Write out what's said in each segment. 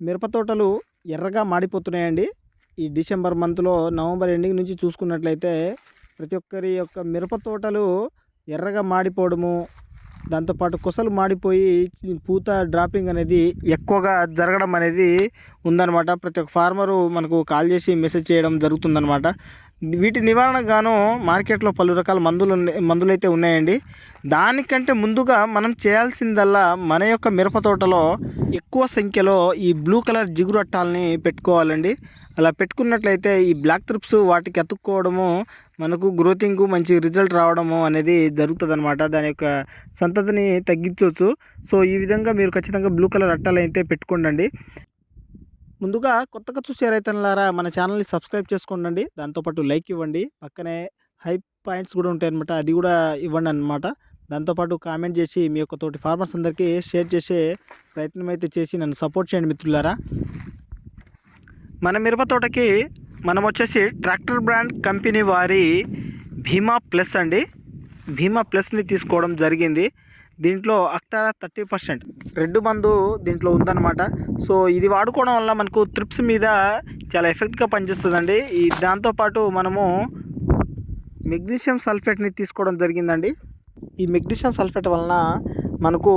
మిరప తోటలు ఎర్రగా మాడిపోతున్నాయండి. ఈ డిసెంబర్ మంత్లో నవంబర్ ఎండింగ్ నుంచి చూసుకున్నట్లయితే ప్రతి ఒక్కరి యొక్క మిరప తోటలు ఎర్రగా మాడిపోవడము, దాంతోపాటు కొసలు మాడిపోయి పూత డ్రాపింగ్ అనేది ఎక్కువగా జరగడం అనేది ఉందన్నమాట. ప్రతి ఒక్క ఫార్మరు మనకు కాల్ చేసి మెసేజ్ చేయడం జరుగుతుందన్నమాట. వీటి నివారణకు గాను మార్కెట్లో పలు రకాల మందులైతే ఉన్నాయండి. దానికంటే ముందుగా మనం చేయాల్సిందల్లా మన యొక్క మిరప తోటలో ఎక్కువ సంఖ్యలో ఈ బ్లూ కలర్ జిగురు అట్టాలని పెట్టుకోవాలండి. అలా పెట్టుకున్నట్లయితే ఈ బ్లాక్ త్రిప్స్ వాటికి అతుక్కోవడము, మనకు గ్రోతింగ్ మంచి రిజల్ట్ రావడము అనేది జరుగుతుంది అనమాట. దాని యొక్క సంతతిని తగ్గించవచ్చు. సో ఈ విధంగా మీరు ఖచ్చితంగా బ్లూ కలర్ అట్టాలు అయితే పెట్టుకోండి. ముందుగా కొత్తగా చూసే రైతన్నలారా మన ఛానల్ని సబ్స్క్రైబ్ చేసుకోండి. దాంతోపాటు లైక్ ఇవ్వండి. పక్కనే హై పాయింట్స్ కూడా ఉంటాయి అనమాట, అది కూడా ఇవ్వండి అనమాట. దాంతోపాటు కామెంట్ చేసి మీ యొక్క తోటి ఫార్మర్స్ అందరికీ షేర్ చేసే ప్రయత్నం అయితే చేసి నన్ను సపోర్ట్ చేయండి మిత్రులారా. మన మిరప తోటకి మనం వచ్చేసి ట్రాక్టర్ బ్రాండ్ కంపెనీ వారి భీమా ప్లస్ అండి, భీమా ప్లస్ని తీసుకోవడం జరిగింది. దీంట్లో అక్టారా 30% రెడ్ మందు దీంట్లో ఉందన్నమాట. సో ఇది వాడుకోవడం వల్ల మనకు త్రిప్స్ మీద చాలా ఎఫెక్ట్గా పనిచేస్తుందండి. దాంతోపాటు మనము మెగ్నీషియం సల్ఫేట్ని తీసుకోవడం జరిగిందండి. ఈ మెగ్నీషియం సల్ఫేట్ వలన మనకు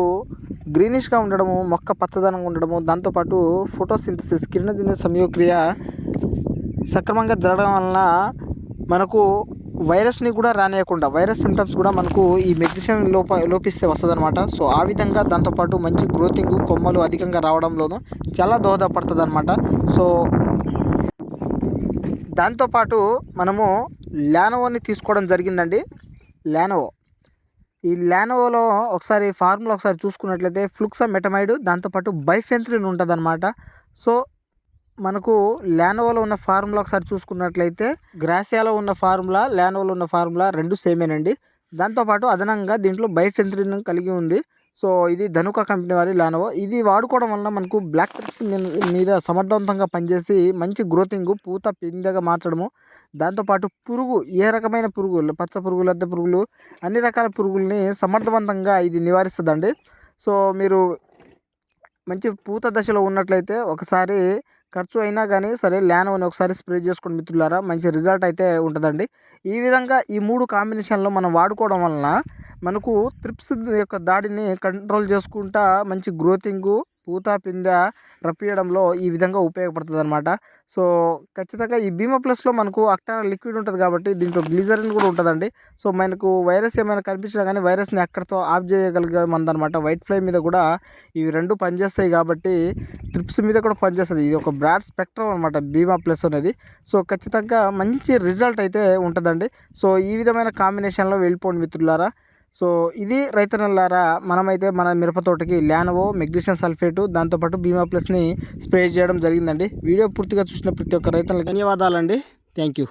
గ్రీనిష్గా ఉండడము, మొక్క పచ్చదనంగా ఉండడము, దాంతోపాటు ఫోటోసింథసిస్ కిరణజన్య సంయోగక్రియ సక్రమంగా జరగడం వలన మనకు వైరస్ని కూడా రానియకుండా, వైరస్ సిమ్టమ్స్ కూడా మనకు ఈ మెగ్నీషియం లోపిస్తే వస్తుంది అనమాట. సో ఆ విధంగా దాంతోపాటు మంచి గ్రోతింగ్, కొమ్మలు అధికంగా రావడంలోనూ చాలా దోహదపడుతుంది అనమాట. సో దాంతోపాటు మనము లానోవోని తీసుకోవడం జరిగిందండి. లానోవో, ఈ లానోవోలో ఒకసారి ఫార్ములా ఒకసారి చూసుకున్నట్లయితే ఫ్లూక్సామెటమైడ్, దాంతోపాటు బైఫెన్థ్రిన్ ఉంటుంది అనమాట. సో మనకు లానోవోలో ఉన్న ఫార్ములా ఒకసారి చూసుకున్నట్లయితే గ్రాసియాలో ఉన్న ఫార్ములా, లానోవోలో ఉన్న ఫార్ములా రెండు సేమేనండి. దాంతోపాటు అదనంగా దీంట్లో బైఫెన్థ్రిన్ కలిగి ఉంది. సో ఇది ధనుక కంపెనీ వారి లానోవో. ఇది వాడుకోవడం వల్ల మనకు బ్లాక్ ట్రిప్స్ మీద సమర్థవంతంగా పనిచేసి మంచి గ్రోతింగ్, పూత పిందెగా మార్చడము, దాంతోపాటు పురుగు, ఏ రకమైన పురుగులు, పచ్చ పురుగులు, లద్దె పురుగులు, అన్ని రకాల పురుగుల్ని సమర్థవంతంగా ఇది నివారిస్తుందండి. సో మీరు మంచి పూత దశలో ఉన్నట్లయితే ఒకసారి ఖర్చు అయినా కానీ సరే లానోవోని ఒకసారి స్ప్రే చేసుకోండి మిత్రులారా, మంచి రిజల్ట్ అయితే ఉంటుందండి. ఈ విధంగా ఈ 3 కాంబినేషన్లో మనం వాడుకోవడం వలన మనకు త్రిప్స్ యొక్క దాడిని కంట్రోల్ చేసుకుంటా మంచి గ్రోతింగు, పూత పిందె రప్పియడంలో ఈ విధంగా ఉపయోగపడుతుంది అనమాట. సో ఖచ్చితంగా ఈ భీమా ప్లస్లో మనకు అక్టారా లిక్విడ్ ఉంటుంది కాబట్టి దీంట్లో గ్లిజరిన్ కూడా ఉంటుందండి. సో మనకు వైరస్ ఏమైనా కనిపించినా కానీ వైరస్ని అక్కడితో ఆఫ్ చేయగలిగే మందనమాట. వైట్ ఫ్లై మీద కూడా ఇవి రెండు పనిచేస్తాయి కాబట్టి త్రిప్స్ మీద కూడా పనిచేస్తుంది. ఇది ఒక బ్రాడ్ స్పెక్ట్రమ్ అనమాట భీమా ప్లస్ అనేది. సో ఖచ్చితంగా మంచి రిజల్ట్ అయితే ఉంటుందండి. సో ఈ విధమైన కాంబినేషన్లో వెళ్ళిపోండి మిత్రులారా. సో ఇది రైతన్నలారా, మనమైతే మన మిరప తోటకి లానోవో, మెగ్నీషియం సల్ఫేటు, దాంతోపాటు భీమా ప్లస్ని స్ప్రే చేయడం జరిగిందండి. వీడియో పూర్తిగా చూసిన ప్రతి ఒక్క రైతులకు ధన్యవాదాలండి. Thank you.